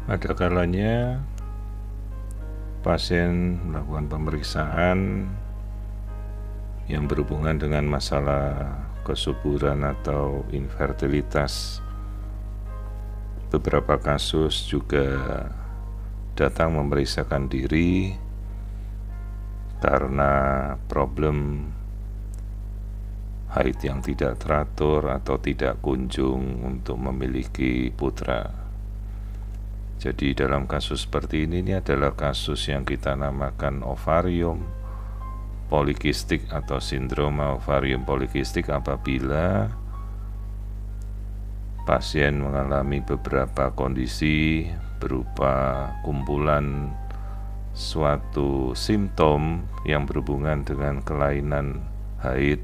Ada kalanya pasien melakukan pemeriksaan yang berhubungan dengan masalah kesuburan atau infertilitas. Beberapa kasus juga datang memeriksakan diri karena problem haid yang tidak teratur atau tidak kunjung untuk memiliki putra. Jadi dalam kasus seperti ini adalah kasus yang kita namakan ovarium polikistik atau sindroma ovarium polikistik apabila pasien mengalami beberapa kondisi berupa kumpulan suatu simptom yang berhubungan dengan kelainan haid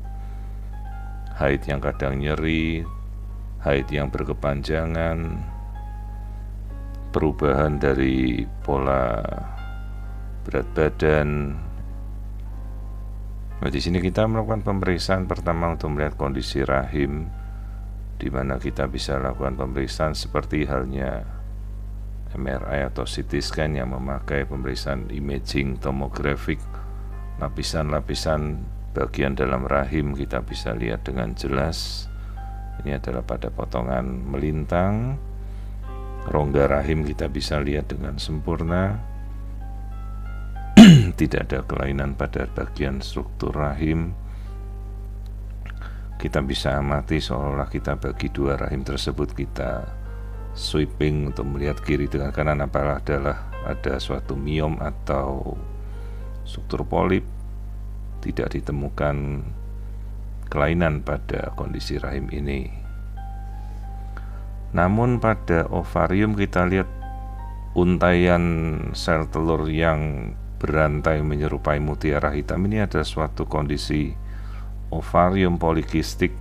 yang kadang nyeri, haid yang berkepanjangan, perubahan dari pola berat badan. Nah, di sini kita melakukan pemeriksaan pertama untuk melihat kondisi rahim, di mana kita bisa lakukan pemeriksaan seperti halnya MRI atau CT scan yang memakai pemeriksaan imaging tomografik. Lapisan-lapisan bagian dalam rahim kita bisa lihat dengan jelas. Ini adalah pada potongan melintang. Rongga rahim kita bisa lihat dengan sempurna. Tidak ada kelainan pada bagian struktur rahim. Kita bisa amati seolah kita bagi dua rahim tersebut, kita sweeping untuk melihat kiri dengan kanan apakah ada suatu miom atau struktur polip. Tidak ditemukan kelainan pada kondisi rahim ini. Namun pada ovarium kita lihat untaian sel telur yang berantai menyerupai mutiara hitam. Ini adalah suatu kondisi ovarium polikistik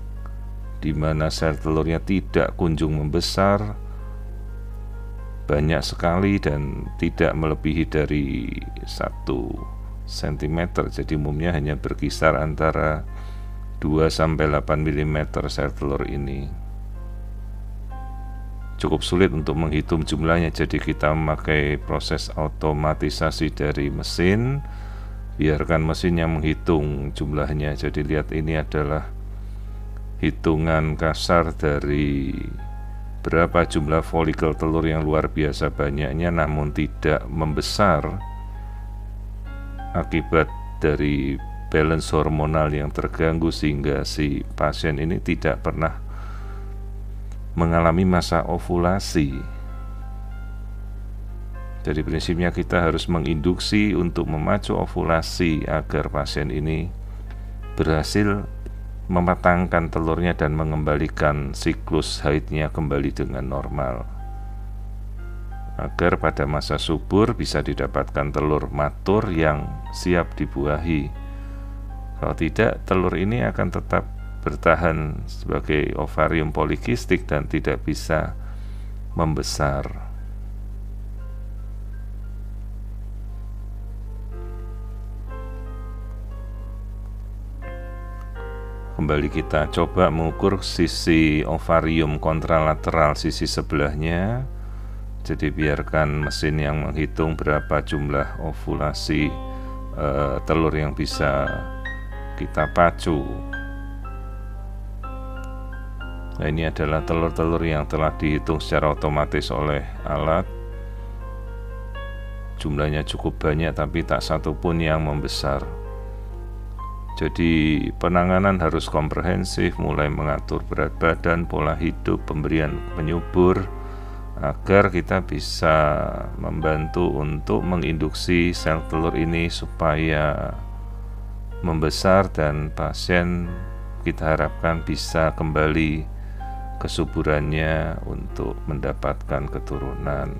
di mana sel telurnya tidak kunjung membesar, banyak sekali dan tidak melebihi dari 1 cm. Jadi umumnya hanya berkisar antara 2-8 mm sel telur ini. Cukup sulit untuk menghitung jumlahnya, jadi kita memakai proses otomatisasi dari mesin. Biarkan mesin yang menghitung jumlahnya. Jadi lihat, ini adalah hitungan kasar dari berapa jumlah folikel telur yang luar biasa banyaknya namun tidak membesar akibat dari balance hormonal yang terganggu, sehingga si pasien ini tidak pernah mengalami masa ovulasi. Jadi prinsipnya kita harus menginduksi untuk memacu ovulasi agar pasien ini berhasil mematangkan telurnya dan mengembalikan siklus haidnya kembali dengan normal, agar pada masa subur bisa didapatkan telur matur yang siap dibuahi. Kalau tidak, telur ini akan tetap bertahan sebagai ovarium polikistik dan tidak bisa membesar. Kembali kita coba mengukur sisi ovarium kontralateral, sisi sebelahnya. Jadi biarkan mesin yang menghitung berapa jumlah ovulasi telur yang bisa kita pacu. Nah, ini adalah telur-telur yang telah dihitung secara otomatis oleh alat. Jumlahnya cukup banyak tapi tak satu pun yang membesar. Jadi penanganan harus komprehensif, mulai mengatur berat badan, pola hidup, pemberian penyubur, agar kita bisa membantu untuk menginduksi sel telur ini supaya membesar dan pasien kita harapkan bisa kembali kesuburannya untuk mendapatkan keturunan.